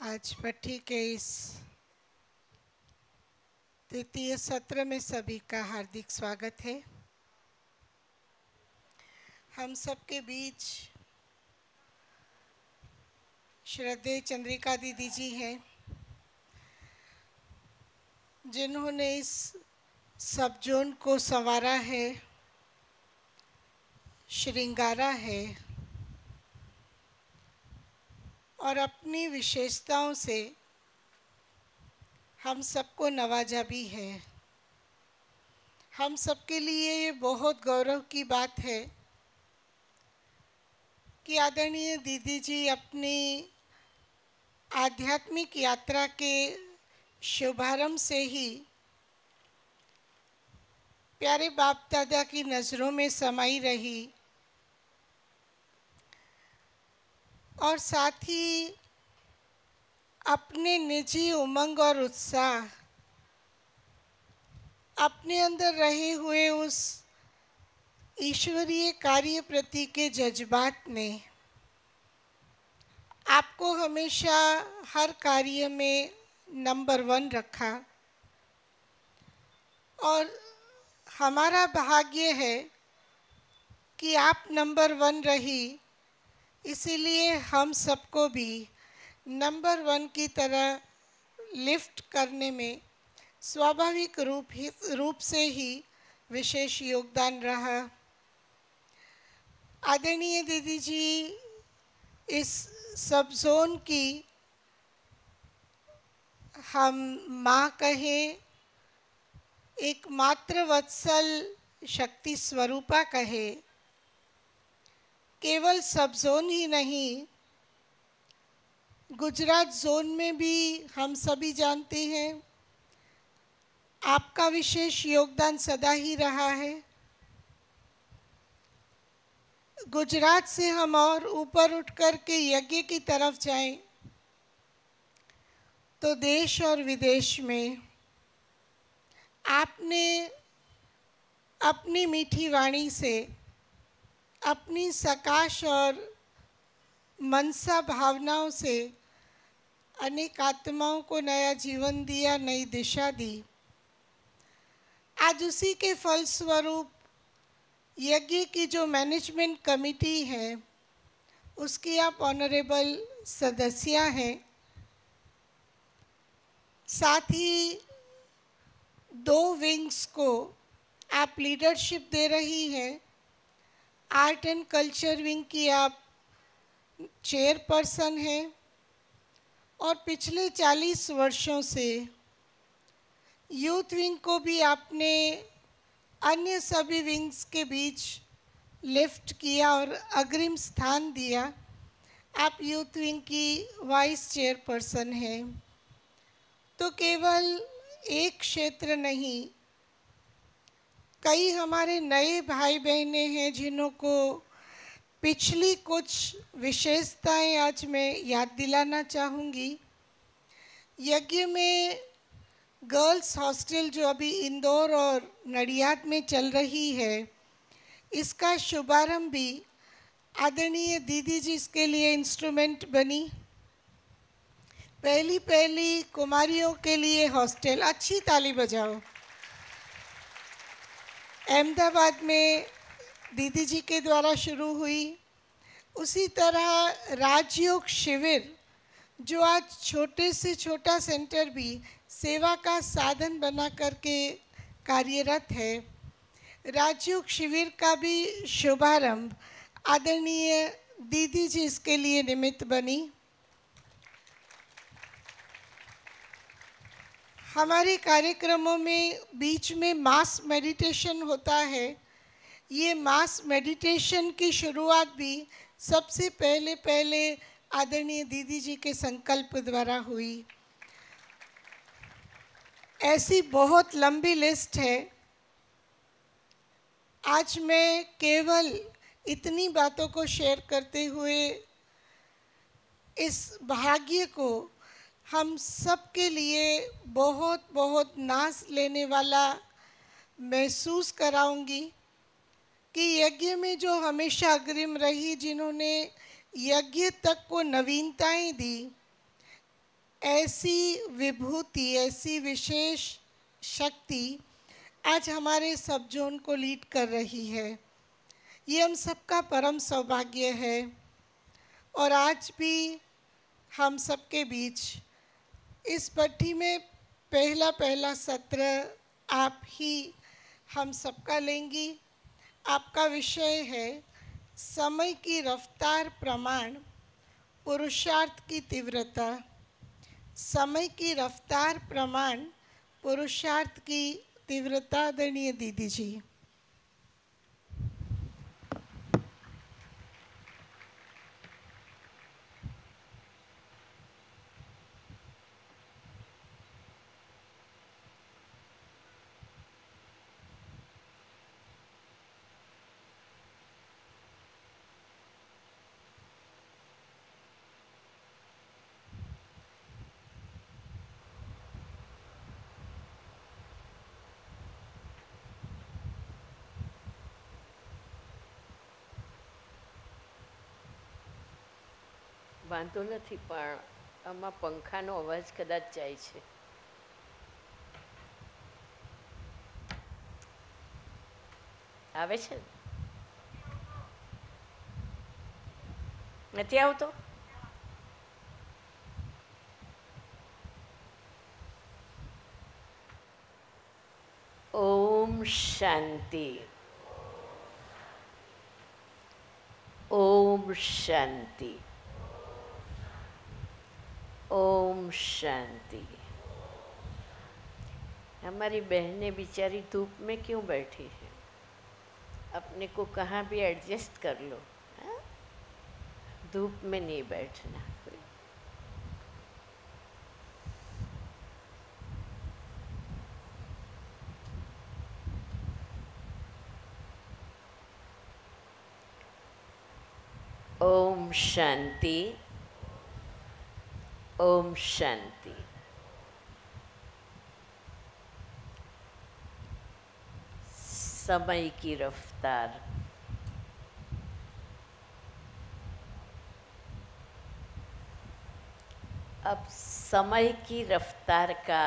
आज पट्टी के इस द्वितीय सत्र में सभी का हार्दिक स्वागत है। हम सबके बीच श्रद्धेय चंद्रिका दीदी जी हैं, जिन्होंने इस सब जोन को संवारा है, श्रृंगारा है और अपनी विशेषताओं से हम सबको नवाजा भी है। हम सबके लिए ये बहुत गौरव की बात है कि आदरणीय दीदी जी अपनी आध्यात्मिक यात्रा के शुभारंभ से ही प्यारे बाप दादा की नज़रों में समाई रही और साथ ही अपने निजी उमंग और उत्साह, अपने अंदर रहे हुए उस ईश्वरीय कार्य प्रति के जज्बात ने आपको हमेशा हर कार्य में नंबर 1 रखा और हमारा भाग्य है कि आप नंबर 1 रही, इसीलिए हम सबको भी नंबर 1 की तरह लिफ्ट करने में स्वाभाविक रूप से ही विशेष योगदान रहा। आदरणीय दीदी जी इस सब जोन की हम माँ कहें, एक मात्र वत्सल शक्ति स्वरूपा कहे, केवल सब जोन ही नहीं, गुजरात जोन में भी हम सभी जानते हैं आपका विशेष योगदान सदा ही रहा है। गुजरात से हम और ऊपर उठ कर के यज्ञ की तरफ जाएं तो देश और विदेश में आपने अपनी मीठी वाणी से, अपनी सकाश और मनसा भावनाओं से अनेक आत्माओं को नया जीवन दिया, नई दिशा दी। आज उसी के फलस्वरूप यज्ञ की जो मैनेजमेंट कमेटी है उसकी आप ऑनरेबल सदस्य हैं। साथ ही 2 विंग्स को आप लीडरशिप दे रही हैं। आर्ट एंड कल्चर विंग की आप चेयरपर्सन हैं और पिछले 40 वर्षों से यूथ विंग को भी आपने अन्य सभी विंग्स के बीच लिफ्ट किया और अग्रिम स्थान दिया। आप यूथ विंग की वाइस चेयरपर्सन हैं। तो केवल एक क्षेत्र नहीं, कई हमारे नए भाई बहनें हैं जिन्हों को पिछली कुछ विशेषताएं आज मैं याद दिलाना चाहूँगी। यज्ञ में गर्ल्स हॉस्टल जो अभी इंदौर और नडियाद में चल रही है, इसका शुभारंभ भी आदरणीय दीदी जी इसके लिए इंस्ट्रूमेंट बनी। पहली कुमारियों के लिए हॉस्टल, अच्छी ताली बजाओ। अहमदाबाद में दीदी जी के द्वारा शुरू हुई। उसी तरह राजयोग शिविर जो आज छोटे से छोटा सेंटर भी सेवा का साधन बना करके कार्यरत है, राजयोग शिविर का भी शुभारंभ आदरणीय दीदी जी इसके लिए निमित्त बनी। हमारे कार्यक्रमों में बीच में मास मेडिटेशन होता है। ये मास मेडिटेशन की शुरुआत भी सबसे पहले आदरणीय दीदी जी के संकल्प द्वारा हुई। ऐसी बहुत लंबी लिस्ट है। आज मैं केवल इतनी बातों को शेयर करते हुए इस भाग्य को हम सब के लिए बहुत बहुत नाज लेने वाला महसूस कराऊंगी कि यज्ञ में जो हमेशा अग्रिम रही, जिन्होंने यज्ञ तक को नवीनताएं दी, ऐसी विभूति, ऐसी विशेष शक्ति आज हमारे सब जोन को लीड कर रही है। ये हम सबका परम सौभाग्य है। और आज भी हम सबके बीच इस भट्टी में पहला सत्र आप ही हम सबका लेंगी। आपका विषय है समय की रफ्तार प्रमाण पुरुषार्थ की तीव्रता। समय की रफ्तार प्रमाण पुरुषार्थ की तीव्रता। आदरणीय दीदी जी। વાંધો નથી, પણ આમાં પંખાનો અવાજ કદાચ જાય છે. આવે છે? નથી આવતો? ઓમ શાંતિ. ઓમ શાંતિ. ओम शांति. हमारी बहनें बेचारी धूप में क्यों बैठी है? अपने को कहाँ भी एडजस्ट कर लो, हा? धूप में नहीं बैठना. ओम शांति. ओम शांति. समय की रफ्तार. अब समय की रफ्तार का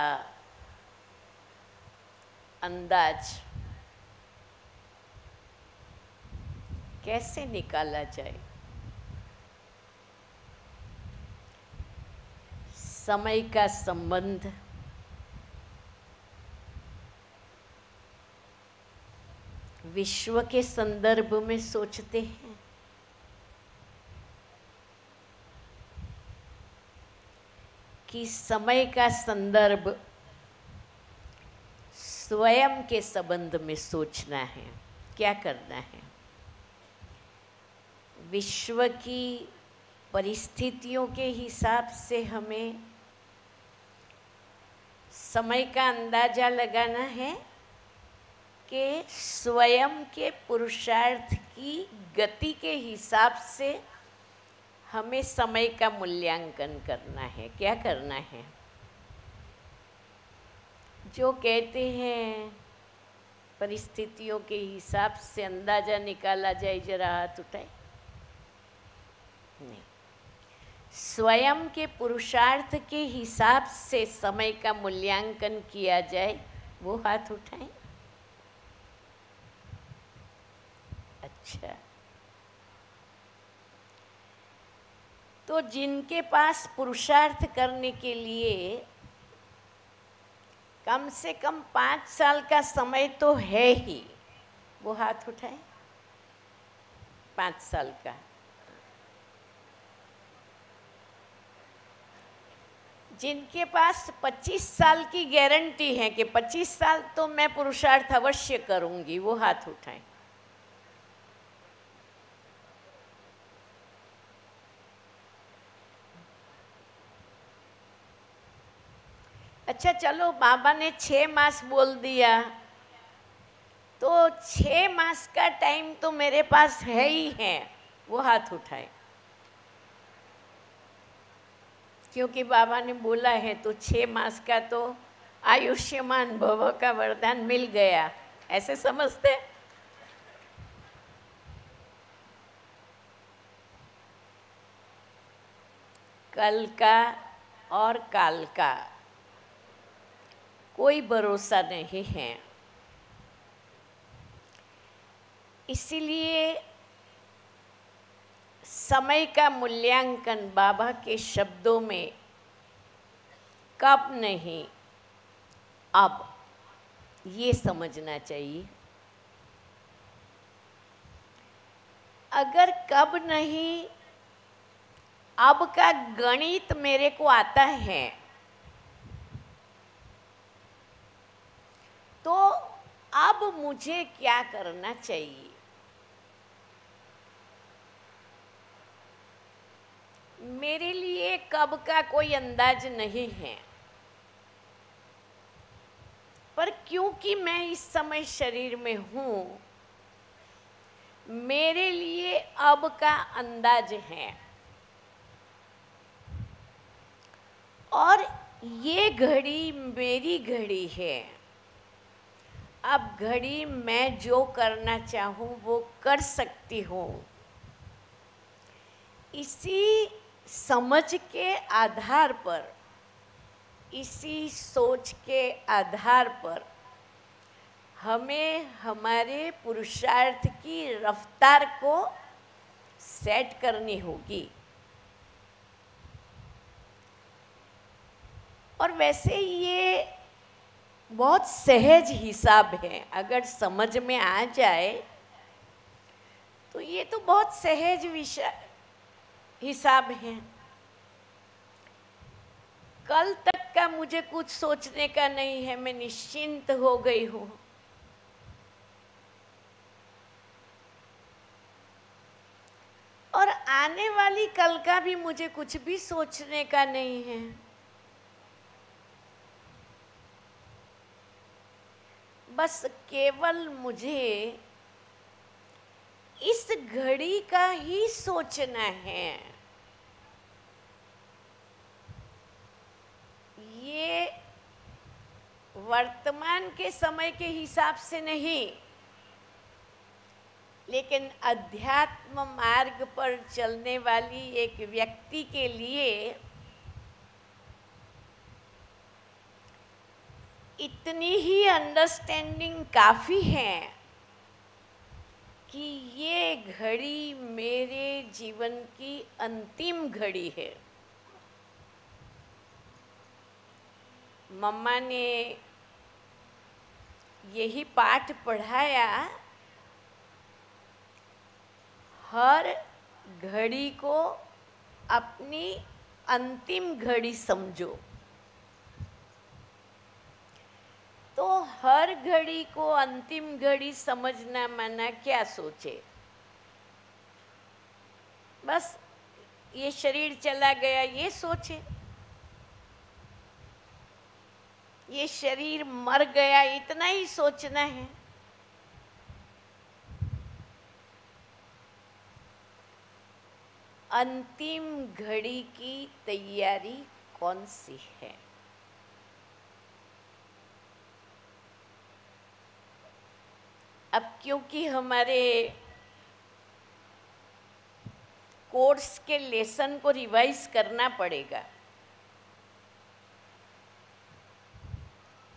अंदाज कैसे निकाला जाए? समय का संबंध विश्व के संदर्भ में सोचते हैं कि समय का संदर्भ स्वयं के संबंध में सोचना है? क्या करना है? विश्व की परिस्थितियों के हिसाब से हमें समय का अंदाजा लगाना है कि स्वयं के पुरुषार्थ की गति के हिसाब से हमें समय का मूल्यांकन करना है? क्या करना है? जो कहते हैं परिस्थितियों के हिसाब से अंदाजा निकाला जाए, जरा हाथ उठाए. नहीं, स्वयं के पुरुषार्थ के हिसाब से समय का मूल्यांकन किया जाए, वो हाथ उठाएं. अच्छा, तो जिनके पास पुरुषार्थ करने के लिए कम से कम 5 साल का समय तो है ही, वो हाथ उठाएं. 5 साल का. जिनके पास 25 साल की गारंटी है कि 25 साल तो मैं पुरुषार्थ अवश्य करूंगी, वो हाथ उठाएं. अच्छा चलो, बाबा ने 6 मास बोल दिया, तो 6 मास का टाइम तो मेरे पास है ही है, वो हाथ उठाएं. क्योंकि बाबा ने बोला है तो 6 मास का तो आयुष्मान भव का वरदान मिल गया, ऐसे समझते. कल का और काल का कोई भरोसा नहीं है। इसीलिए समय का मूल्यांकन बाबा के शब्दों में कब नहीं, अब, ये समझना चाहिए। अगर कब नहीं, अब का गणित मेरे को आता है तो अब मुझे क्या करना चाहिए। मेरे लिए कब का कोई अंदाज नहीं है, पर क्योंकि मैं इस समय शरीर में हूँ, मेरे लिए अब का अंदाज है। और ये घड़ी मेरी घड़ी है। अब घड़ी मैं जो करना चाहूँ वो कर सकती हूँ। इसी समझ के आधार पर, इसी सोच के आधार पर हमें हमारे पुरुषार्थ की रफ्तार को सेट करनी होगी। और वैसे ये बहुत सहज हिसाब है, अगर समझ में आ जाए तो ये तो बहुत सहज हिसाब है। कल तक का मुझे कुछ सोचने का नहीं है, मैं निश्चिंत हो गई हूँ। और आने वाली कल का भी मुझे कुछ भी सोचने का नहीं है। बस केवल मुझे इस घड़ी का ही सोचना है। ये वर्तमान के समय के हिसाब से नहीं, लेकिन अध्यात्म मार्ग पर चलने वाली एक व्यक्ति के लिए इतनी ही अंडरस्टैंडिंग काफ़ी है कि ये घड़ी मेरे जीवन की अंतिम घड़ी है। मम्मा ने यही पाठ पढ़ाया, हर घड़ी को अपनी अंतिम घड़ी समझो। तो हर घड़ी को अंतिम घड़ी समझना माना क्या सोचे, बस ये शरीर चला गया ये सोचे, ये शरीर मर गया इतना ही सोचना है। अंतिम घड़ी की तैयारी कौन सी है? अब क्योंकि हमारे कोर्स के लेसन को रिवाइज करना पड़ेगा,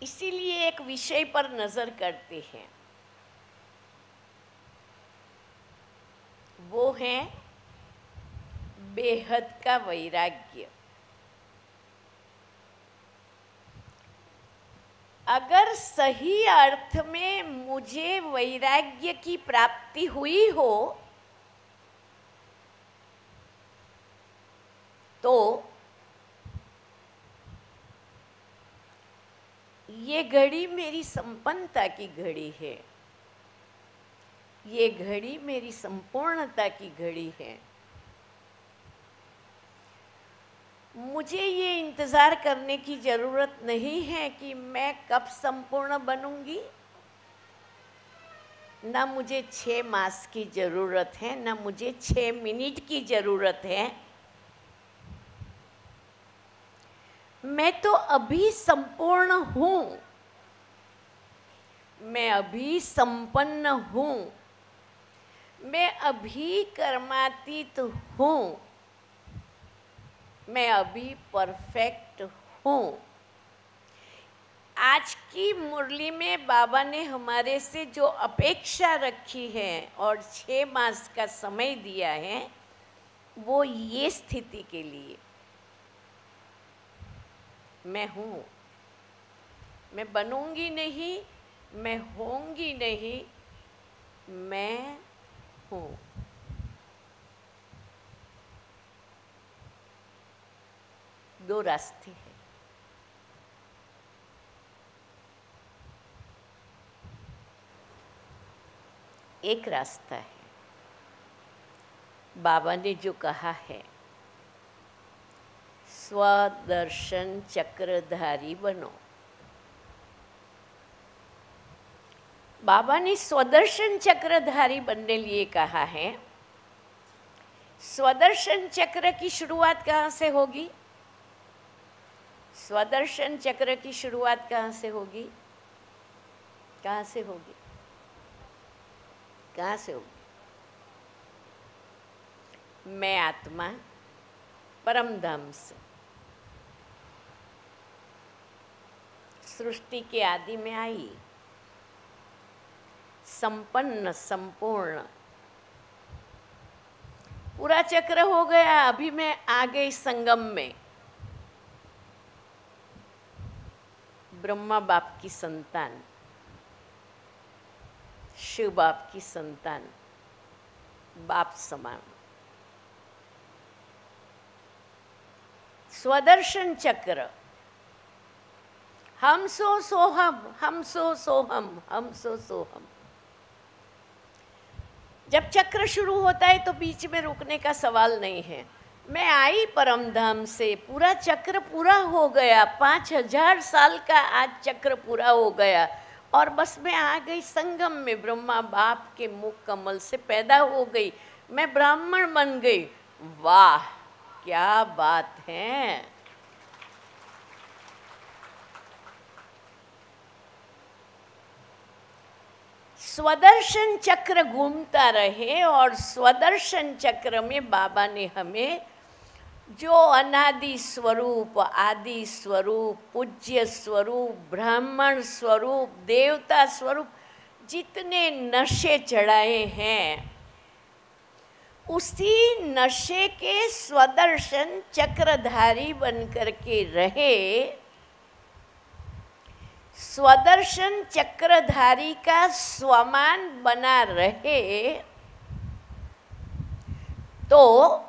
इसीलिए एक विषय पर नजर करते हैं। वो है बेहद का वैराग्य। अगर सही अर्थ में मुझे वैराग्य की प्राप्ति हुई हो तो ये घड़ी मेरी संपन्नता की घड़ी है, ये घड़ी मेरी संपूर्णता की घड़ी है। मुझे ये इंतज़ार करने की ज़रूरत नहीं है कि मैं कब संपूर्ण बनूंगी। ना मुझे 6 मास की ज़रूरत है, ना मुझे 6 मिनट की ज़रूरत है। मैं तो अभी संपूर्ण हूँ, मैं अभी संपन्न हूँ, मैं अभी कर्मातीत हूँ। मैं अभी परफेक्ट हूँ। आज की मुरली में बाबा ने हमारे से जो अपेक्षा रखी है और 6 मास का समय दिया है, वो ये स्थिति के लिए मैं हूँ। मैं बनूंगी नहीं, मैं होंगी नहीं, मैं हूँ। दो रास्ते हैं। एक रास्ता है, बाबा ने जो कहा है, स्वदर्शन चक्रधारी बनो। बाबा ने स्वदर्शन चक्रधारी बनने लिए कहा है। स्वदर्शन चक्र की शुरुआत कहाँ से होगी? स्वदर्शन चक्र की शुरुआत कहाँ से होगी? कहाँ से होगी? कहाँ से होगी? मैं आत्मा परम धाम से, सृष्टि के आदि में आई, संपन्न संपूर्ण, पूरा चक्र हो गया। अभी मैं आ गई संगम में। ब्रह्मा बाप की संतान, शिव बाप की संतान, बाप समान। स्वदर्शन चक्र, हम सो सोहम, हम सो सोहम, हम सो सोहम। जब चक्र शुरू होता है तो बीच में रुकने का सवाल नहीं है। मैं आई परम धाम से, पूरा चक्र पूरा हो गया। 5000 साल का आज चक्र पूरा हो गया और बस मैं आ गई संगम में। ब्रह्मा बाप के मुख कमल से पैदा हो गई, मैं ब्राह्मण बन गई। वाह क्या बात है। स्वदर्शन चक्र घूमता रहे और स्वदर्शन चक्र में बाबा ने हमें जो अनादि स्वरूप, आदि स्वरूप, पूज्य स्वरूप, ब्राह्मण स्वरूप, देवता स्वरूप, जितने नशे चढ़ाए हैं, उसी नशे के स्वदर्शन चक्रधारी बनकर के रहे। स्वदर्शन चक्रधारी का स्वमान बना रहे तो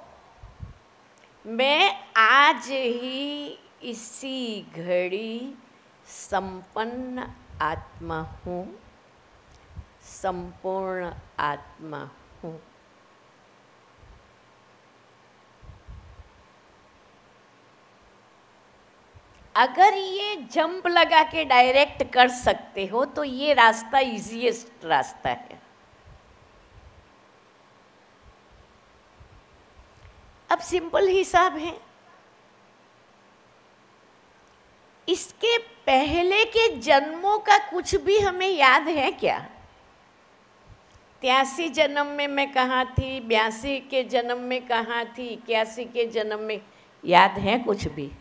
मैं आज ही इसी घड़ी संपन्न आत्मा हूँ, संपूर्ण आत्मा हूँ। अगर ये जंप लगा के डायरेक्ट कर सकते हो तो ये रास्ता इजीएस्ट रास्ता है। अब सिंपल हिसाब है, इसके पहले के जन्मों का कुछ भी हमें याद है क्या? 83 जन्म में मैं कहाँ थी, 82 के जन्म में कहाँ थी, 81 के जन्म में, याद है कुछ भी?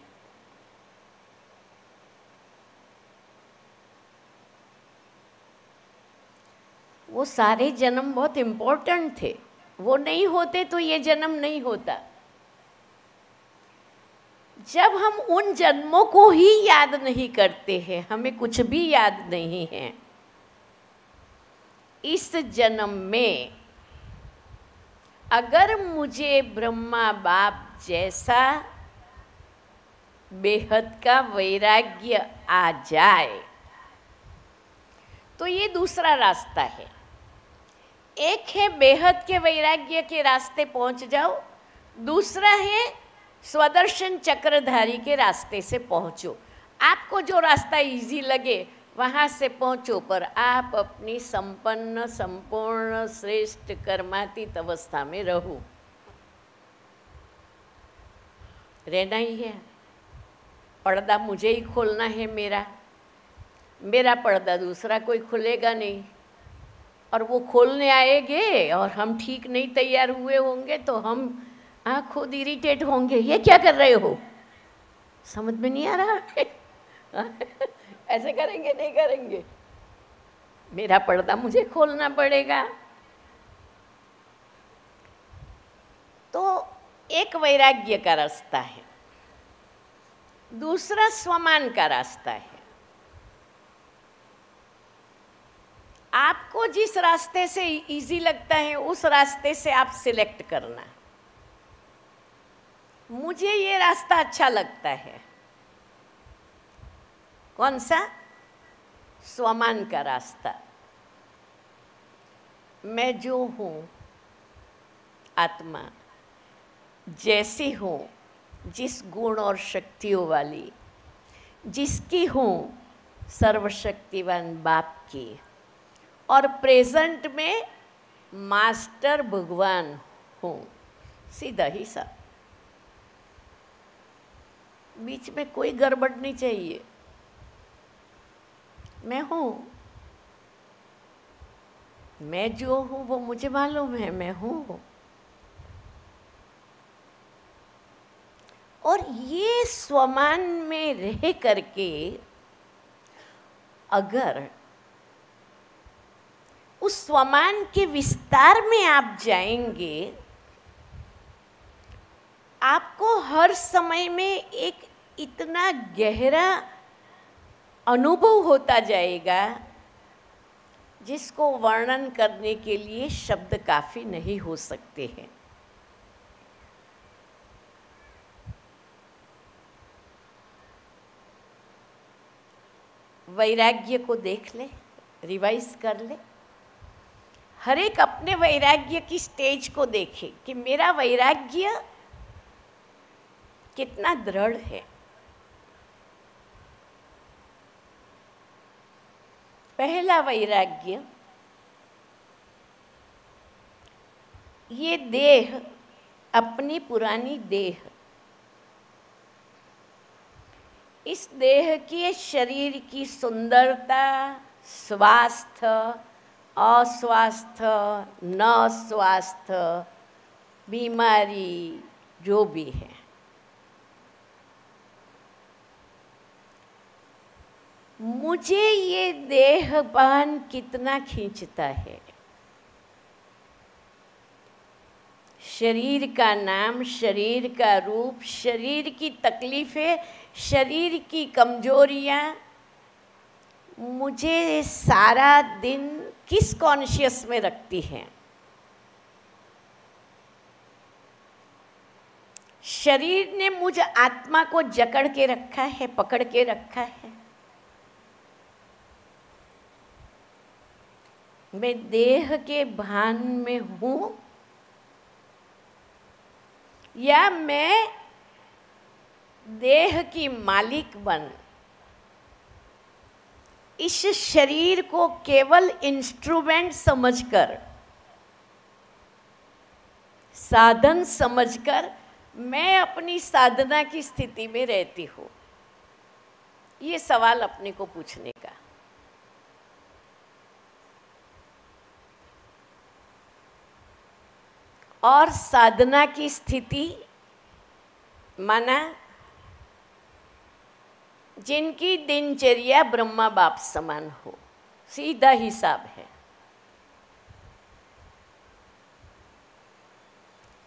वो सारे जन्म बहुत इम्पोर्टेंट थे, वो नहीं होते तो ये जन्म नहीं होता। जब हम उन जन्मों को ही याद नहीं करते हैं, हमें कुछ भी याद नहीं है। इस जन्म में अगर मुझे ब्रह्मा बाप जैसा बेहद का वैराग्य आ जाए तो ये दूसरा रास्ता है। एक है बेहद के वैराग्य के रास्ते पहुंच जाओ, दूसरा है स्वदर्शन चक्रधारी के रास्ते से पहुंचो। आपको जो रास्ता इजी लगे वहाँ से पहुंचो, पर आप अपनी संपन्न संपूर्ण श्रेष्ठ कर्मातीत अवस्था में रहो। रहना ही है। पर्दा मुझे ही खोलना है, मेरा पर्दा दूसरा कोई खुलेगा नहीं। और वो खोलने आएंगे और हम ठीक नहीं तैयार हुए होंगे तो हम आप खुद इरिटेट होंगे, ये क्या कर रहे हो, समझ में नहीं आ रहा है। ऐसे करेंगे, नहीं करेंगे, मेरा पर्दा मुझे खोलना पड़ेगा। तो एक वैराग्य का रास्ता है, दूसरा स्वमान का रास्ता है। आपको जिस रास्ते से इजी लगता है उस रास्ते से आप सिलेक्ट करना। मुझे ये रास्ता अच्छा लगता है, कौन सा? स्वमान का रास्ता। मैं जो हूँ आत्मा, जैसी हूँ, जिस गुण और शक्तियों वाली, जिसकी हूँ सर्वशक्तिवान बाप की, और प्रेजेंट में मास्टर भगवान हूँ, सीधा ही सा, बीच में कोई गड़बड़ नहीं चाहिए। मैं हूँ, मैं जो हूँ वो मुझे मालूम है, मैं हूँ। और ये स्वमान में रह करके अगर उस स्वमान के विस्तार में आप जाएंगे, आपको हर समय में एक इतना गहरा अनुभव होता जाएगा जिसको वर्णन करने के लिए शब्द काफ़ी नहीं हो सकते हैं। वैराग्य को देख ले, रिवाइज कर ले, हर एक अपने वैराग्य की स्टेज को देखे कि मेरा वैराग्य कितना दृढ़ है। पहला वैराग्य, ये देह, अपनी पुरानी देह, इस देह के शरीर की सुंदरता, स्वास्थ्य, अस्वास्थ्य, न स्वास्थ्य, बीमारी जो भी है, मुझे ये देहपान कितना खींचता है। शरीर का नाम, शरीर का रूप, शरीर की तकलीफ़ें, शरीर की कमजोरियाँ मुझे सारा दिन किस कॉन्शियस में रखती हैं? शरीर ने मुझ आत्मा को जकड़ के रखा है, पकड़ के रखा है। मैं देह के भान में हूँ या मैं देह की मालिक बन इस शरीर को केवल इंस्ट्रूमेंट समझकर, साधन समझकर मैं अपनी साधना की स्थिति में रहती हूँ? ये सवाल अपने को पूछने का। और साधना की स्थिति माना जिनकी दिनचर्या ब्रह्मा बाप समान हो, सीधा हिसाब है।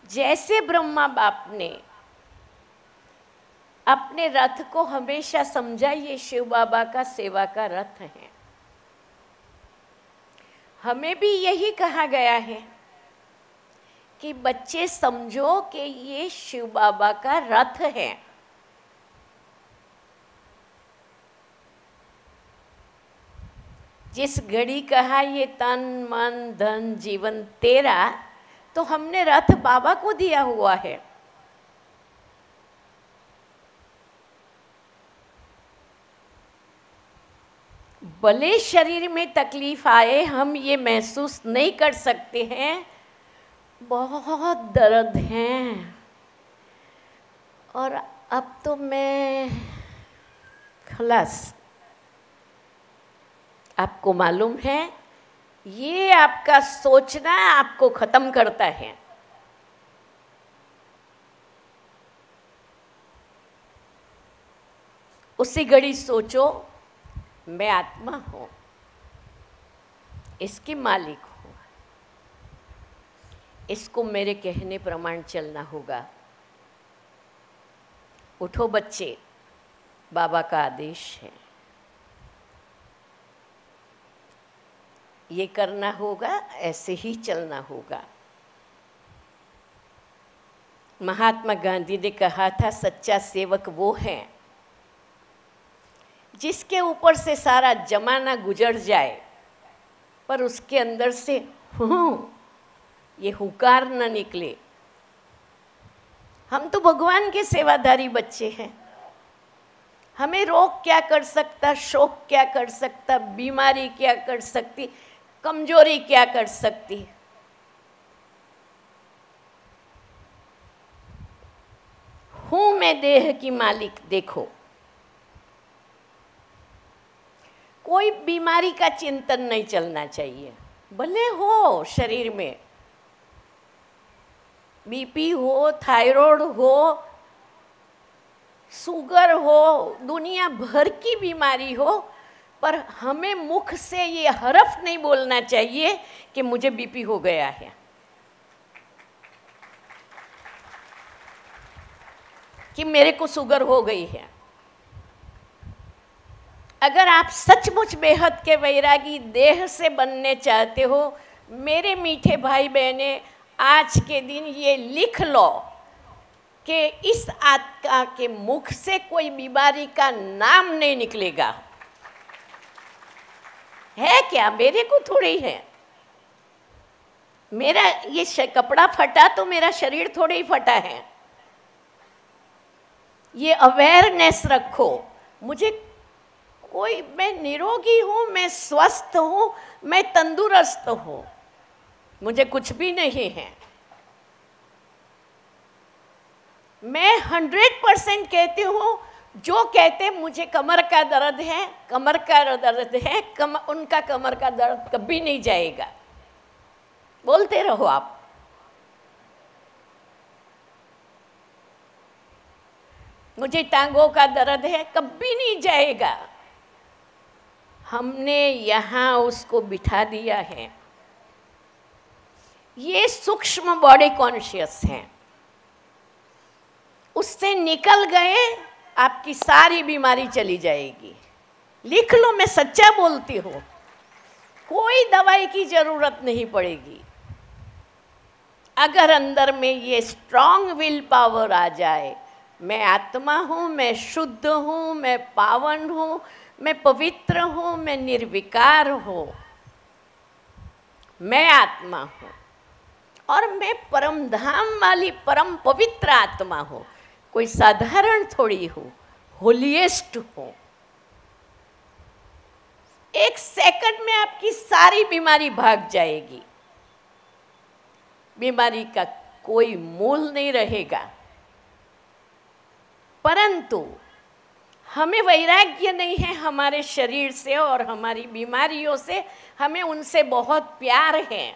जैसे ब्रह्मा बाप ने अपने रथ को हमेशा समझा ये शिव बाबा का सेवा का रथ है, हमें भी यही कहा गया है कि बच्चे समझो कि ये शिव बाबा का रथ है। जिस घड़ी कहा ये तन मन धन जीवन तेरा, तो हमने रथ बाबा को दिया हुआ है। भले शरीर में तकलीफ आए, हम ये महसूस नहीं कर सकते हैं बहुत दर्द हैं, और अब तो मैं खलास। आपको मालूम है ये आपका सोचना आपको ख़त्म करता है। उसी घड़ी सोचो मैं आत्मा हूँ, इसकी मालिक हूँ, इसको मेरे कहने प्रमाण चलना होगा। उठो बच्चे, बाबा का आदेश है, ये करना होगा, ऐसे ही चलना होगा। महात्मा गांधी ने कहा था सच्चा सेवक वो है जिसके ऊपर से सारा जमाना गुजर जाए पर उसके अंदर से ये हुंकार न निकले। हम तो भगवान के सेवाधारी बच्चे हैं, हमें रोग क्या कर सकता, शोक क्या कर सकता, बीमारी क्या कर सकती, कमजोरी क्या कर सकती। हूं मैं देह की मालिक। देखो, कोई बीमारी का चिंतन नहीं चलना चाहिए, भले हो शरीर में बीपी हो, थायराइड हो, शुगर हो, दुनिया भर की बीमारी हो, पर हमें मुख से ये हरफ नहीं बोलना चाहिए कि मुझे बीपी हो गया है। कि मेरे को शुगर हो गई है। अगर आप सचमुच बेहद के वैरागी देह से बनने चाहते हो, मेरे मीठे भाई बहने, आज के दिन ये लिख लो कि इस आत्मा के मुख से कोई बीमारी का नाम नहीं निकलेगा। है क्या? मेरे को थोड़ी है। मेरा ये कपड़ा फटा तो मेरा शरीर थोड़ी ही फटा है। ये अवेयरनेस रखो, मुझे कोई, मैं निरोगी हूँ, मैं स्वस्थ हूँ, मैं तंदुरुस्त हूँ, मुझे कुछ भी नहीं है। मैं 100% कहती हूँ, जो कहते मुझे कमर का दर्द है, कमर का दर्द है, उनका कमर का दर्द कभी नहीं जाएगा। बोलते रहो आप। मुझे टांगों का दर्द है, कभी नहीं जाएगा। हमने यहाँ उसको बिठा दिया है। ये सूक्ष्म बॉडी कॉन्शियस है, उससे निकल गए आपकी सारी बीमारी चली जाएगी। लिख लो, मैं सच्चा बोलती हूँ, कोई दवाई की जरूरत नहीं पड़ेगी। अगर अंदर में ये स्ट्रॉन्ग विल पावर आ जाए, मैं आत्मा हूँ, मैं शुद्ध हूँ, मैं पावन हूँ, मैं पवित्र हूँ, मैं निर्विकार हूँ, मैं आत्मा हूँ और मैं परम धाम वाली परम पवित्र आत्मा हूँ। कोई साधारण थोड़ी हूँ, होलीएस्ट हूँ। एक सेकंड में आपकी सारी बीमारी भाग जाएगी। बीमारी का कोई मूल नहीं रहेगा। परंतु हमें वैराग्य नहीं है हमारे शरीर से और हमारी बीमारियों से। हमें उनसे बहुत प्यार है,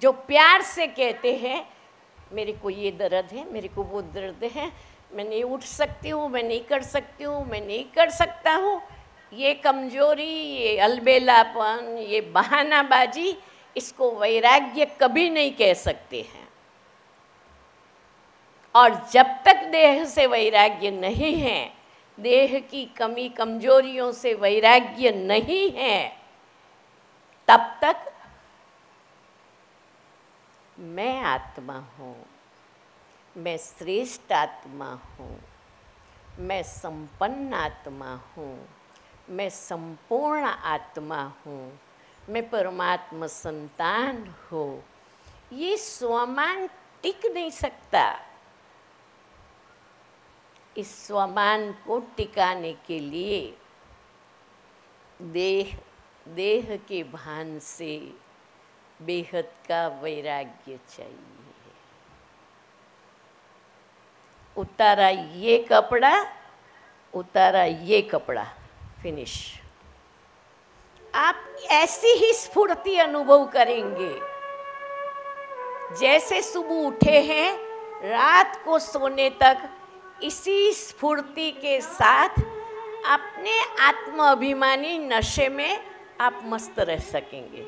जो प्यार से कहते हैं मेरे को ये दर्द है, मेरे को वो दर्द है, मैं नहीं उठ सकती हूँ, मैं नहीं कर सकती हूँ, मैं नहीं कर सकता हूँ। ये कमजोरी, ये अलबेलापन, ये बहानाबाजी, इसको वैराग्य कभी नहीं कह सकते हैं। और जब तक देह से वैराग्य नहीं है, देह की कमी कमजोरियों से वैराग्य नहीं है, तब तक मैं आत्मा हूँ, मैं श्रेष्ठ आत्मा हूँ, मैं संपन्न आत्मा हूँ, मैं संपूर्ण आत्मा हूँ, मैं परमात्मा संतान हूँ। ये स्वमान टिक नहीं सकता। इस स्वमान को टिकाने के लिए देह के भान से बेहद का वैराग्य चाहिए। उतारा ये कपड़ा, उतारा ये कपड़ा, फिनिश। आप ऐसी ही स्फूर्ति अनुभव करेंगे जैसे सुबह उठे हैं, रात को सोने तक इसी स्फूर्ति के साथ अपने आत्म अभिमानी नशे में आप मस्त रह सकेंगे।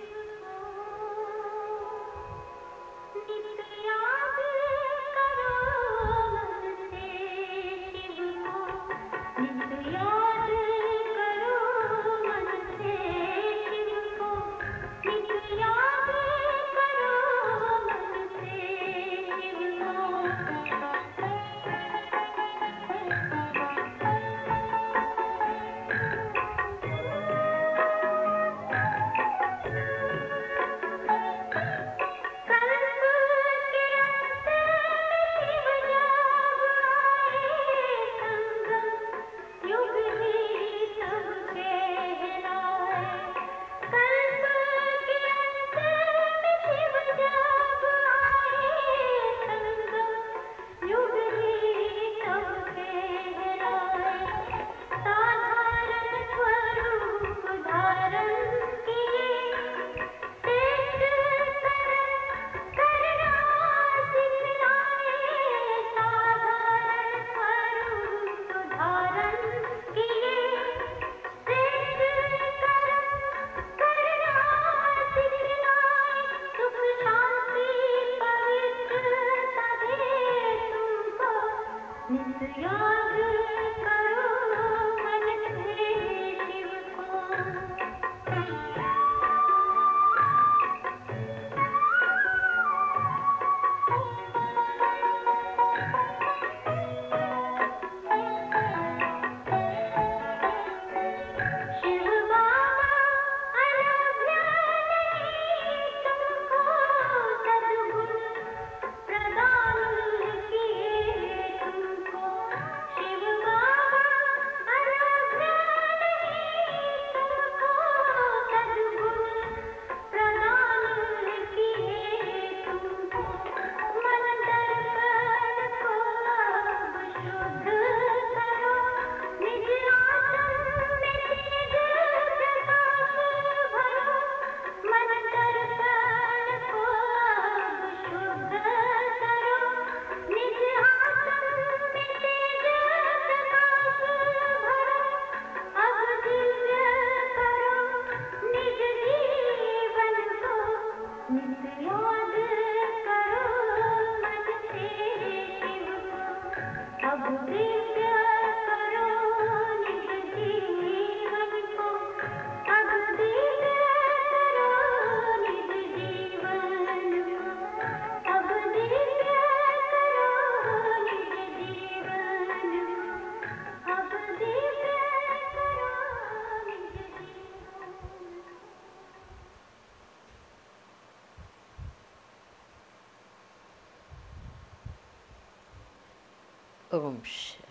ओम शांति।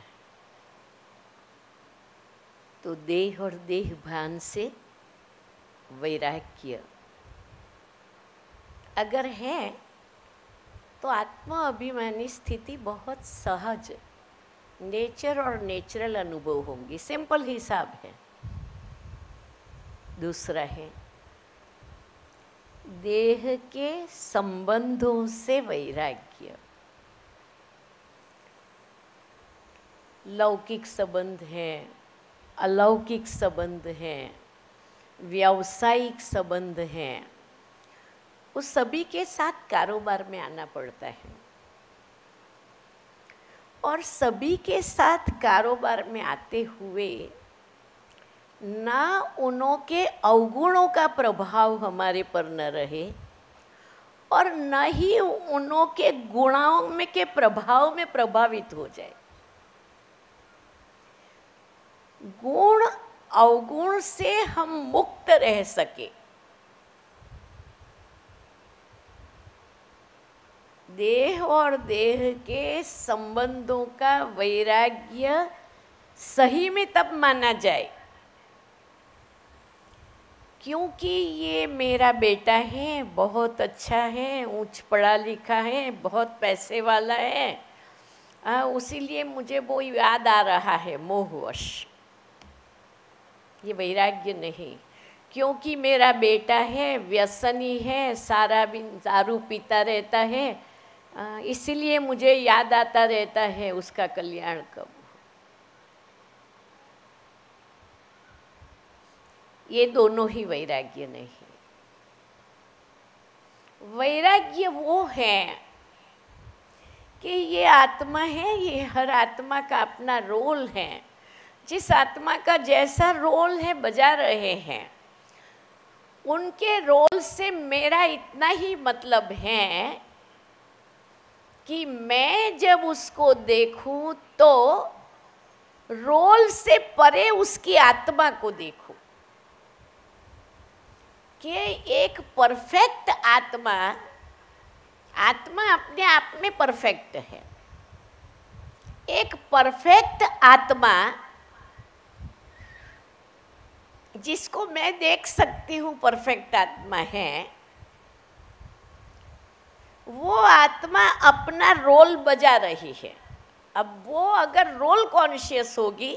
तो देह और देह भान से वैराग्य अगर है तो आत्म अभिमानी स्थिति बहुत सहज नेचर और नेचुरल अनुभव होंगी। सिंपल हिसाब है। दूसरा है देह के संबंधों से वैराग्य। लौकिक संबंध हैं, अलौकिक संबंध हैं, व्यावसायिक संबंध हैं, उस सभी के साथ कारोबार में आना पड़ता है। और सभी के साथ कारोबार में आते हुए ना उनों के अवगुणों का प्रभाव हमारे पर न रहे और न ही उनों के गुणों में के प्रभाव में प्रभावित हो जाए। गुण अवगुण से हम मुक्त रह सके। देह और देह के संबंधों का वैराग्य सही में तब माना जाए क्योंकि ये मेरा बेटा है, बहुत अच्छा है, उच्च पढ़ा लिखा है, बहुत पैसे वाला है, उसीलिए मुझे वो याद आ रहा है मोहवश। ये वैराग्य नहीं। क्योंकि मेरा बेटा है, व्यसनी है, सारा दिन दारू पीता रहता है, इसीलिए मुझे याद आता रहता है उसका कल्याण कब। ये दोनों ही वैराग्य नहीं। वैराग्य वो है कि ये आत्मा है, ये हर आत्मा का अपना रोल है, जिस आत्मा का जैसा रोल है बजा रहे हैं, उनके रोल से मेरा इतना ही मतलब है कि मैं जब उसको देखूं तो रोल से परे उसकी आत्मा को देखूं। कि एक परफेक्ट आत्मा, आत्मा अपने आप में परफेक्ट है, एक परफेक्ट आत्मा जिसको मैं देख सकती हूँ परफेक्ट आत्मा है, वो आत्मा अपना रोल बजा रही है। अब वो अगर रोल कॉन्शियस होगी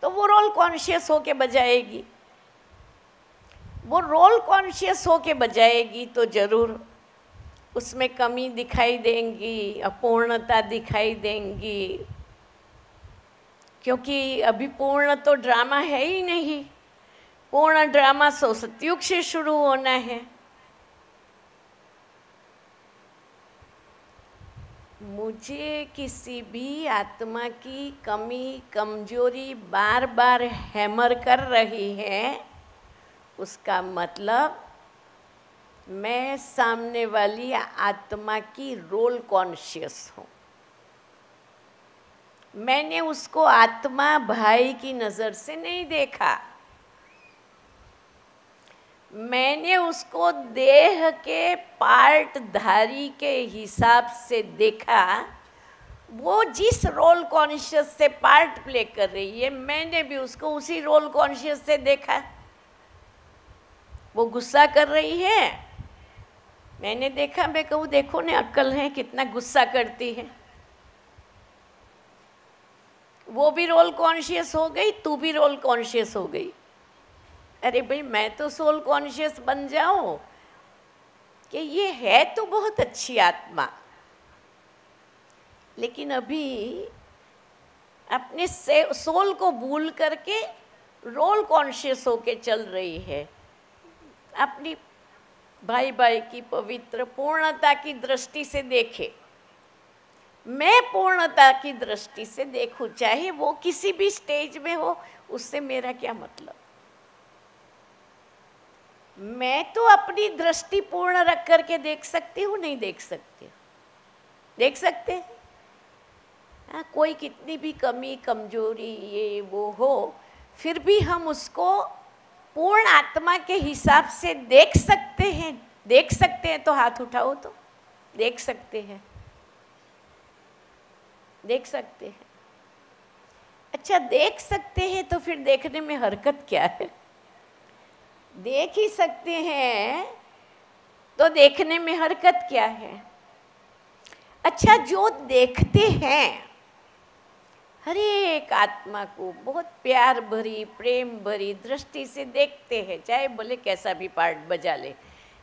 तो वो रोल कॉन्शियस होके बजाएगी, वो रोल कॉन्शियस होके बजाएगी तो ज़रूर उसमें कमी दिखाई देंगी, अपूर्णता दिखाई देंगी, क्योंकि अभी पूर्ण तो ड्रामा है ही नहीं। पूर्ण ड्रामा सतयुग से शुरू होना है। मुझे किसी भी आत्मा की कमी कमजोरी बार बार हैमर कर रही है, उसका मतलब मैं सामने वाली आत्मा की रोल कॉन्शियस हूँ। मैंने उसको आत्मा भाई की नज़र से नहीं देखा, मैंने उसको देह के पार्टधारी के हिसाब से देखा। वो जिस रोल कॉन्शियस से पार्ट प्ले कर रही है, मैंने भी उसको उसी रोल कॉन्शियस से देखा। वो गुस्सा कर रही है, मैंने देखा, मैं कहूँ देखो ने अक्ल है, कितना गुस्सा करती है। वो भी रोल कॉन्शियस हो गई, तू भी रोल कॉन्शियस हो गई। अरे भाई, मैं तो सोल कॉन्शियस बन जाऊं कि ये है तो बहुत अच्छी आत्मा, लेकिन अभी अपने सोल को भूल करके रोल कॉन्शियस होके चल रही है। अपनी भाई भाई की पवित्र पूर्णता की दृष्टि से देखे, मैं पूर्णता की दृष्टि से देखूं, चाहे वो किसी भी स्टेज में हो, उससे मेरा क्या मतलब। मैं तो अपनी दृष्टि पूर्ण रख करके देख सकती हूँ, नहीं देख सकती? देख सकते हैं। हाँ, कोई कितनी भी कमी कमजोरी ये वो हो, फिर भी हम उसको पूर्ण आत्मा के हिसाब से देख सकते हैं। देख सकते हैं तो हाथ उठाओ, तो देख सकते हैं, देख सकते हैं। अच्छा, देख सकते हैं तो फिर देखने में हरकत क्या है? देख ही सकते हैं तो देखने में हरकत क्या है? अच्छा, जो देखते हैं हर एक आत्मा को बहुत प्यार भरी प्रेम भरी दृष्टि से देखते हैं, चाहे बोले कैसा भी पार्ट बजा ले,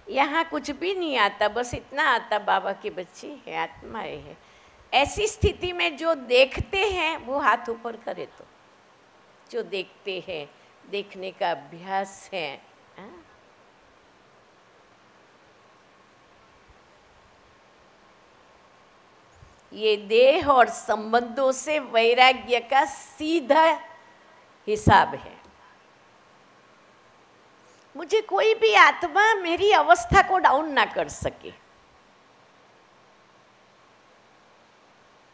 यहाँ कुछ भी नहीं आता, बस इतना आता, बाबा के बच्चे हैं, आत्माएं हैं। ऐसी स्थिति में जो देखते हैं वो हाथ ऊपर करे, तो जो देखते हैं, देखने का अभ्यास है। ये देह और संबंधों से वैराग्य का सीधा हिसाब है। मुझे कोई भी आत्मा मेरी अवस्था को डाउन ना कर सके।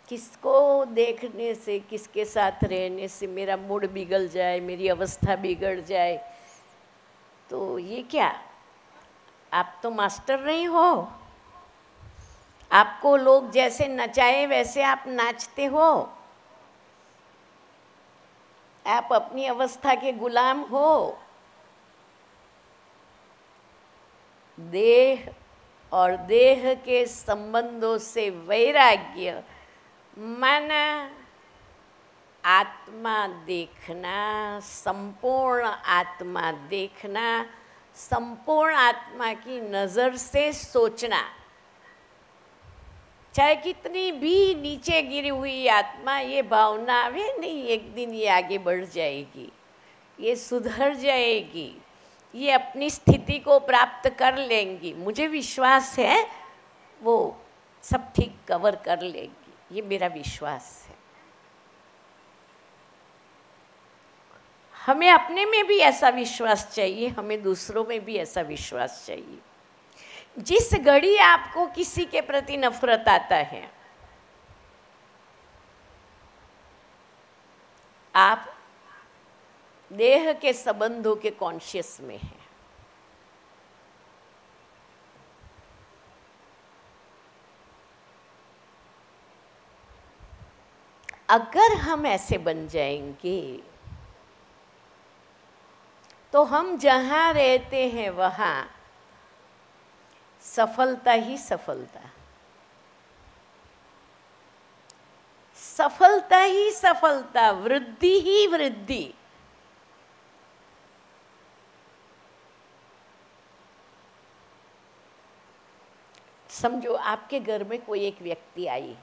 किसको देखने से, किसके साथ रहने से मेरा मूड बिगड़ जाए, मेरी अवस्था बिगड़ जाए, तो ये क्या? आप तो मास्टर नहीं हो। आपको लोग जैसे नचाए वैसे आप नाचते हो। आप अपनी अवस्था के गुलाम हो। देह और देह के संबंधों से वैराग्य, मन आत्मा देखना, संपूर्ण आत्मा देखना, संपूर्ण आत्मा की नज़र से सोचना। चाहे कितनी भी नीचे गिरी हुई आत्मा ये भावना आवे, नहीं एक दिन ये आगे बढ़ जाएगी, ये सुधर जाएगी, ये अपनी स्थिति को प्राप्त कर लेंगी, मुझे विश्वास है वो सब ठीक कवर कर लेगी, ये मेरा विश्वास है। हमें अपने में भी ऐसा विश्वास चाहिए, हमें दूसरों में भी ऐसा विश्वास चाहिए। जिस घड़ी आपको किसी के प्रति नफरत आता है, आप देह के संबंधों के कॉन्शियस में हैं। अगर हम ऐसे बन जाएंगे तो हम जहाँ रहते हैं वहाँ सफलता ही सफलता, सफलता ही सफलता, वृद्धि ही वृद्धि। समझो आपके घर में कोई एक व्यक्ति आई,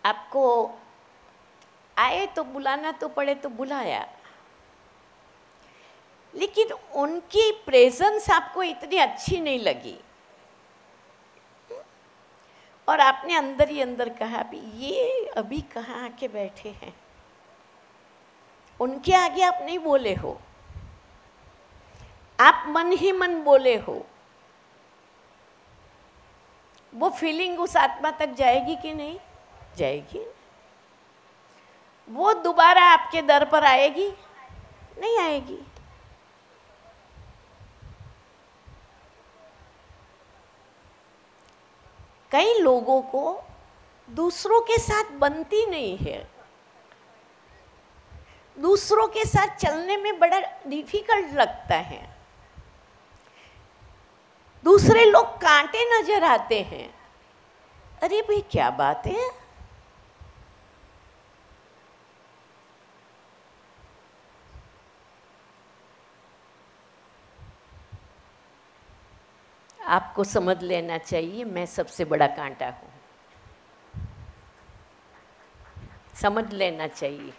आपको आए तो बुलाना तो पड़े तो बुलाया, लेकिन उनकी प्रेजेंस आपको इतनी अच्छी नहीं लगी और आपने अंदर ही अंदर कहा भी ये अभी कहाँ आके बैठे हैं। उनके आगे आप नहीं बोले हो, आप मन ही मन बोले हो। वो फीलिंग उस आत्मा तक जाएगी कि नहीं जाएगी? वो दोबारा आपके दर पर आएगी? नहीं आएगी। कई लोगों को दूसरों के साथ बनती नहीं है, दूसरों के साथ चलने में बड़ा डिफिकल्ट लगता है, दूसरे लोग कांटे नजर आते हैं। अरे भाई क्या बात है, आपको समझ लेना चाहिए मैं सबसे बड़ा कांटा हूँ, समझ लेना चाहिए।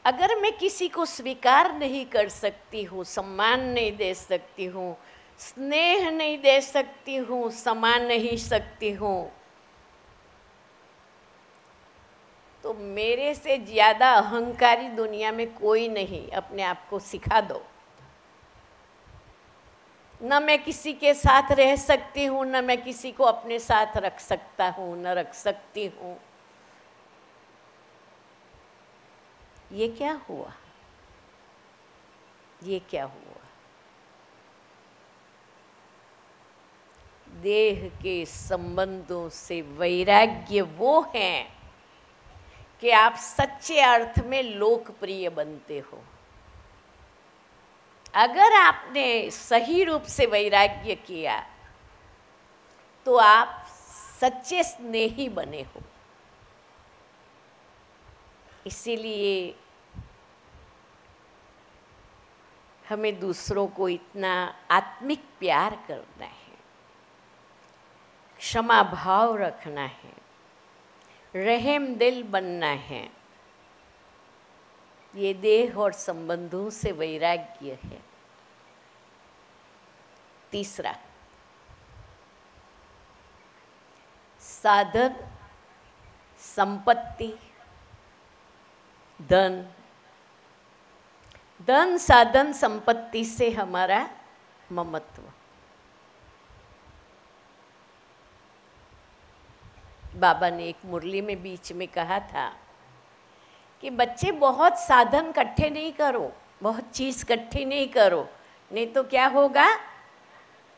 अगर मैं किसी को स्वीकार नहीं कर सकती हूँ, सम्मान नहीं दे सकती हूँ, स्नेह नहीं दे सकती हूँ, समा नहीं सकती हूँ, तो मेरे से ज़्यादा अहंकारी दुनिया में कोई नहीं। अपने आप को सिखा दो। न मैं किसी के साथ रह सकती हूँ, न मैं किसी को अपने साथ रख सकता हूँ, न रख सकती हूँ। ये क्या हुआ? ये क्या हुआ? देह के संबंधों से वैराग्य वो है कि आप सच्चे अर्थ में लोकप्रिय बनते हो। अगर आपने सही रूप से वैराग्य किया तो आप सच्चे स्नेही बने हो। इसीलिए हमें दूसरों को इतना आत्मिक प्यार करना है, क्षमा भाव रखना है, रहम दिल बनना है। ये देह और संबंधों से वैराग्य है। तीसरा, साधन, संपत्ति, धन। धन, साधन, संपत्ति से हमारा ममत्व। बाबा ने एक मुरली में बीच में कहा था कि बच्चे बहुत साधन इकट्ठे नहीं करो, बहुत चीज़ इकट्ठी नहीं करो, नहीं तो क्या होगा,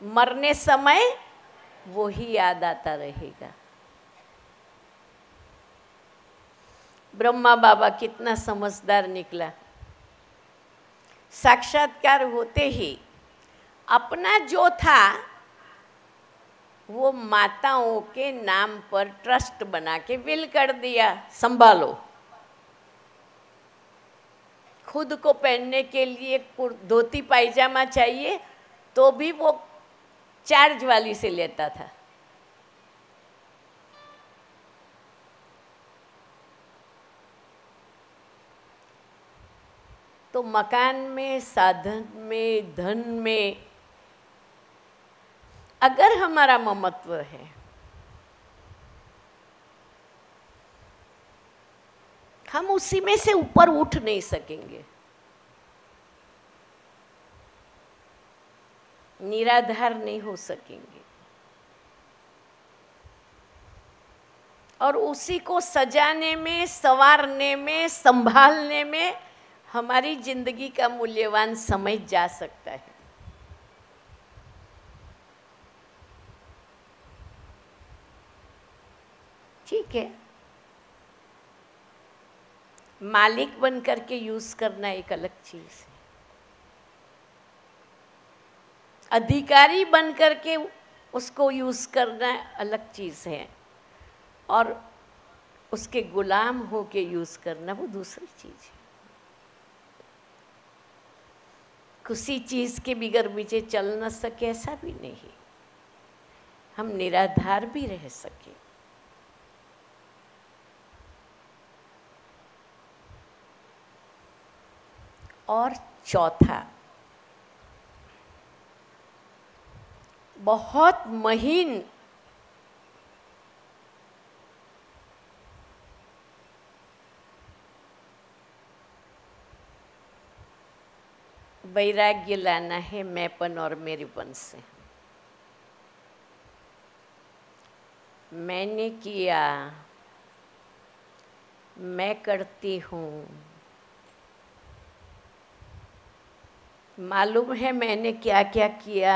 मरने समय वो ही याद आता रहेगा। ब्रह्मा बाबा कितना समझदार निकला। साक्षात्कार होते ही अपना जो था वो माताओं के नाम पर ट्रस्ट बना के विल कर दिया, संभालो। खुद को पहनने के लिए धोती पायजामा चाहिए तो भी वो चार्ज वाली से लेता था। तो मकान में, साधन में, धन में अगर हमारा ममत्व है, हम उसी में से ऊपर उठ नहीं सकेंगे। निराधार नहीं हो सकेंगे। और उसी को सजाने में, संवारने में, संभालने में हमारी जिंदगी का मूल्यवान समय जा सकता है। ठीक है, मालिक बन करके यूज करना एक अलग चीज है, अधिकारी बन करके उसको यूज करना अलग चीज है, और उसके गुलाम होके यूज करना वो दूसरी चीज है। किसी चीज के बिगर पीछे चल न सके ऐसा भी नहीं, हम निराधार भी रह सके। और चौथा, बहुत महीन वैराग्य लाना है मैंपन और मेरेपन से। मैंने किया, मैं करती हूँ, मालूम है मैंने क्या क्या किया,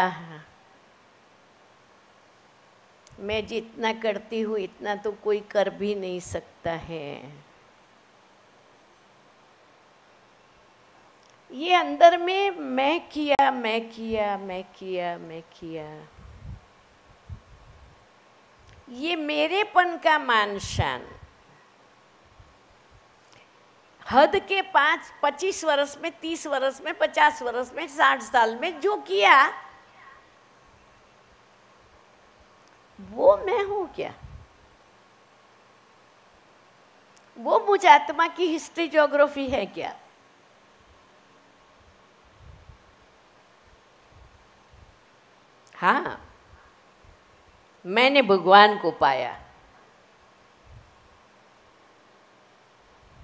मैं जितना करती हूँ इतना तो कोई कर भी नहीं सकता है। ये अंदर में मैं किया, मैं किया, मैं किया, मैं किया, ये मेरेपन का मान शान हद के 25 वर्ष में, 30 वर्ष में, 50 वर्ष में, 60 साल में जो किया वो मैं हूं क्या? वो मुझ आत्मा की हिस्ट्री ज्योग्राफी है क्या? हाँ, मैंने भगवान को पाया,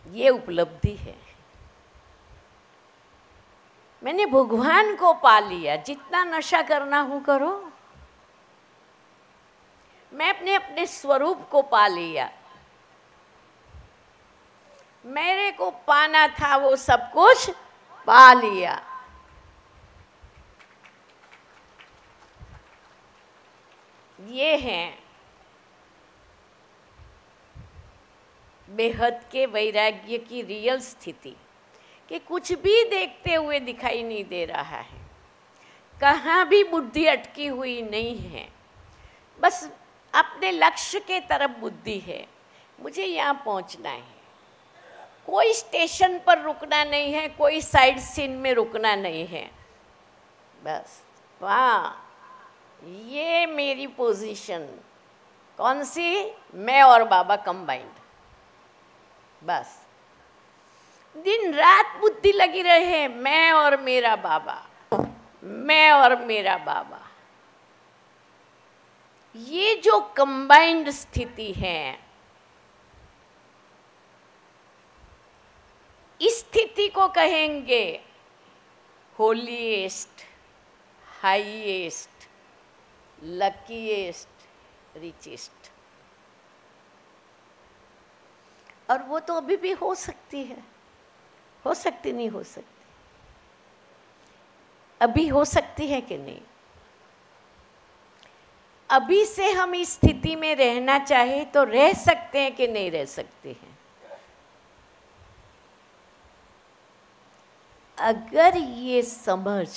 ये उपलब्धि है। मैंने भगवान को पा लिया, जितना नशा करना हो करो। मैं अपने अपने स्वरूप को पा लिया, मेरे को पाना था वो सब कुछ पा लिया। ये है बेहद के वैराग्य की रियल स्थिति, कि कुछ भी देखते हुए दिखाई नहीं दे रहा है, कहाँ भी बुद्धि अटकी हुई नहीं है, बस अपने लक्ष्य के तरफ बुद्धि है, मुझे यहाँ पहुँचना है। कोई स्टेशन पर रुकना नहीं है, कोई साइड सीन में रुकना नहीं है, बस वहाँ ये मेरी पोजीशन। कौन सी? मैं और बाबा कंबाइंड। बस दिन रात बुद्धि लगी रहे, मैं और मेरा बाबा, मैं और मेरा बाबा। ये जो कंबाइंड स्थिति है, इस स्थिति को कहेंगे होलीएस्ट, हाईएस्ट, लकीएस्ट, रिचेस्ट। और वो तो अभी भी हो सकती है, हो सकती नहीं हो सकती, अभी हो सकती है कि नहीं? अभी से हम इस स्थिति में रहना चाहे तो रह सकते हैं कि नहीं रह सकते हैं? अगर ये समझ,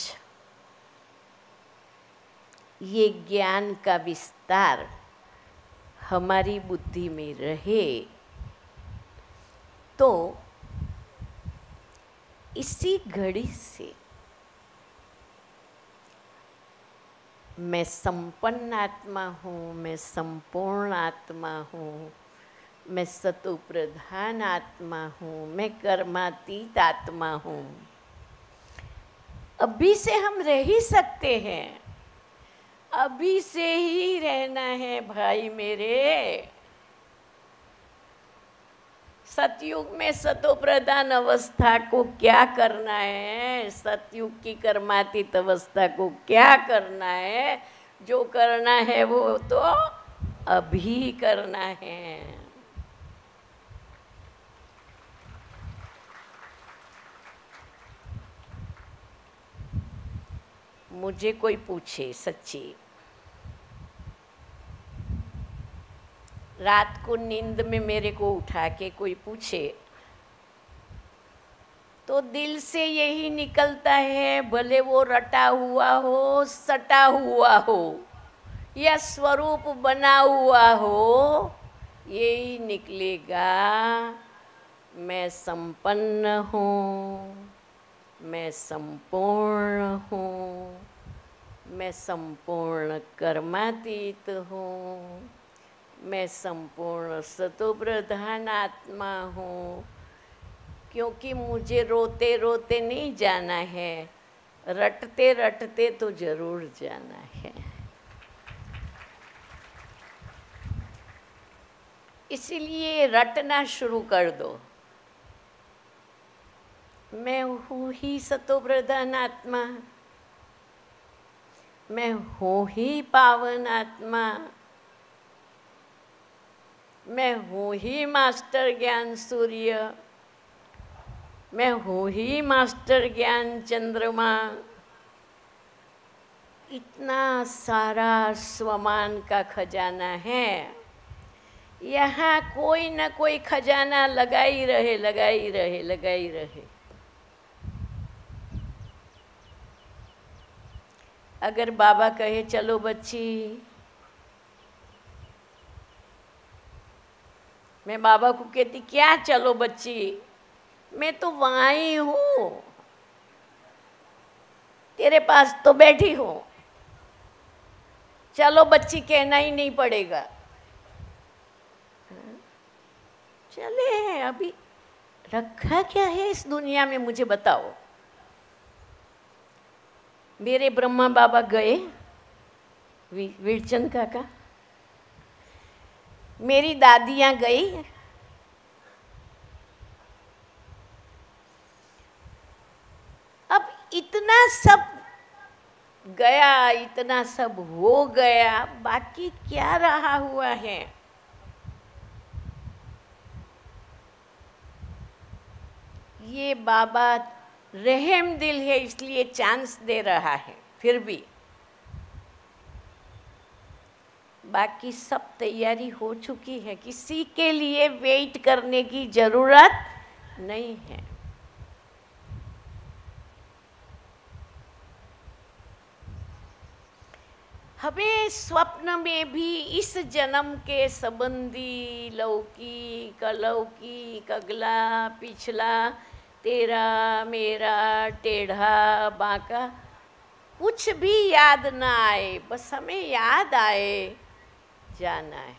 ये ज्ञान का विस्तार हमारी बुद्धि में रहे तो इसी घड़ी से मैं संपन्न आत्मा हूँ, मैं संपूर्ण आत्मा हूँ, मैं सतो प्रधान आत्मा हूँ, मैं कर्मातीत आत्मा हूँ, अभी से हम रह ही सकते हैं, अभी से ही रहना है भाई मेरे। सतयुग में सतो प्रधान अवस्था को क्या करना है, सतयुग की कर्मातीत अवस्था को क्या करना है, जो करना है वो तो अभी करना है। मुझे कोई पूछे सच्ची, रात को नींद में मेरे को उठा के कोई पूछे तो दिल से यही निकलता है, भले वो रटा हुआ हो, सटा हुआ हो या स्वरूप बना हुआ हो, यही निकलेगा, मैं संपन्न हूँ, मैं संपूर्ण हूँ, मैं संपूर्ण कर्मातीत हूँ, मैं संपूर्ण सतोप्रधान आत्मा हूँ। क्योंकि मुझे रोते रोते नहीं जाना है, रटते रटते तो जरूर जाना है। इसीलिए रटना शुरू कर दो, मैं हूँ ही सतोप्रधान आत्मा, मैं हूँ ही पावन आत्मा, मैं हूँ ही मास्टर ज्ञान सूर्य, मैं हूँ ही मास्टर ज्ञान चंद्रमा। इतना सारा स्वमान का खजाना है, यहाँ कोई न कोई खजाना लगा ही रहे, लगा ही रहे, लगा ही रहे। अगर बाबा कहे चलो बच्ची, मैं बाबा को कहती क्या चलो बच्ची, मैं तो वहाँ ही हूँ, तेरे पास तो बैठी हूँ, चलो बच्ची कहना ही नहीं पड़ेगा। चले हैं, अभी रखा क्या है इस दुनिया में, मुझे बताओ। मेरे ब्रह्मा बाबा गए, वीरचंद काका, मेरी दादियाँ गई, अब इतना सब गया, इतना सब हो गया, बाकी क्या रहा हुआ है। ये बाबा रहम दिल है, इसलिए चांस दे रहा है, फिर भी बाकी सब तैयारी हो चुकी है, किसी के लिए वेट करने की जरूरत नहीं है। हमें स्वप्न में भी इस जन्म के संबंधी लौकिक अलौकिक अगला पिछला तेरा मेरा टेढ़ा बांका कुछ भी याद ना आए, बस हमें याद आए जाना है,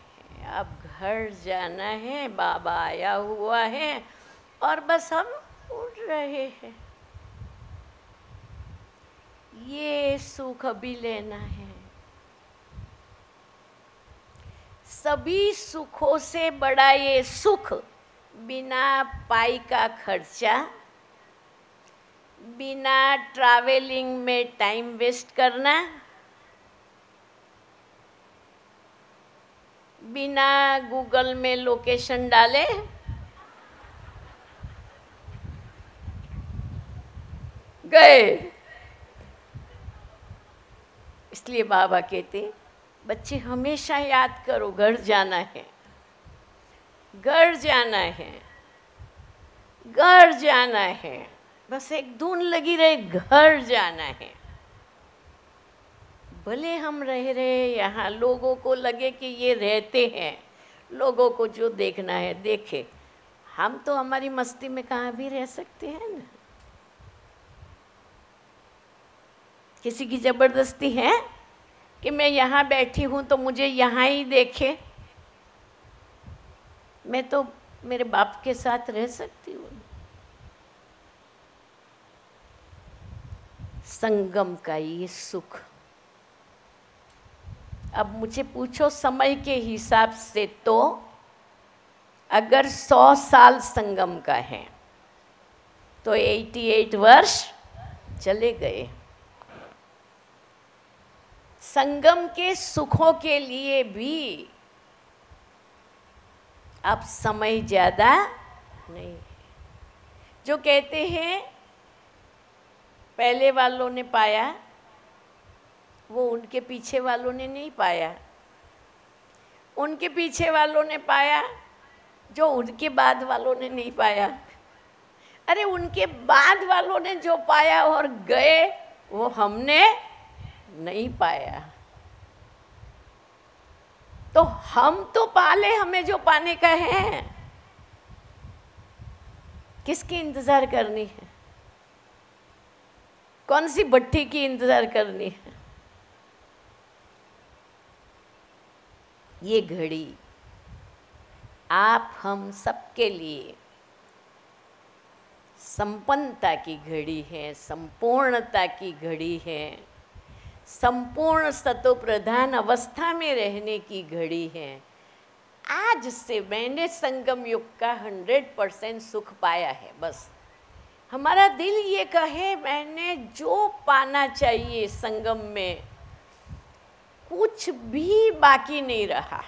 अब घर जाना है, बाबा आया हुआ है और बस हम उड़ रहे हैं। ये सुख अभी लेना है। सभी सुखों से बड़ा ये सुख, बिना पाई का खर्चा, बिना ट्रैवलिंग में टाइम वेस्ट करना, बिना गूगल में लोकेशन डाले, गए। इसलिए बाबा कहते बच्चे हमेशा याद करो, घर जाना है, घर जाना है, घर जाना है, बस एक धुन लगी रहे, घर जाना है। भले हम रह रहे यहाँ, लोगों को लगे कि ये रहते हैं, लोगों को जो देखना है देखे, हम तो हमारी मस्ती में कहाँ भी रह सकते हैं ना। किसी की जबरदस्ती है कि मैं यहाँ बैठी हूँ तो मुझे यहाँ ही देखे, मैं तो मेरे बाप के साथ रह सकती हूँ। संगम का ये सुख। अब मुझे पूछो समय के हिसाब से, तो अगर 100 साल संगम का है तो 88 वर्ष चले गए। संगम के सुखों के लिए भी अब समय ज़्यादा नहीं है। जो कहते हैं पहले वालों ने पाया, वो उनके पीछे वालों ने नहीं पाया। उनके पीछे वालों ने पाया जो उनके बाद वालों ने नहीं पाया। अरे उनके बाद वालों ने जो पाया और गए, वो हमने नहीं पाया। तो हम तो पाले, हमें जो पाने का है, किसकी इंतजार करनी है? कौन सी भट्टी की इंतजार करनी है? ये घड़ी आप हम सबके लिए संपन्नता की घड़ी है, संपूर्णता की घड़ी है, संपूर्ण सतोप्रधान अवस्था में रहने की घड़ी है। आज से मैंने संगम युग का 100% सुख पाया है। बस हमारा दिल ये कहे मैंने जो पाना चाहिए संगम में, कुछ भी बाकी नहीं रहा।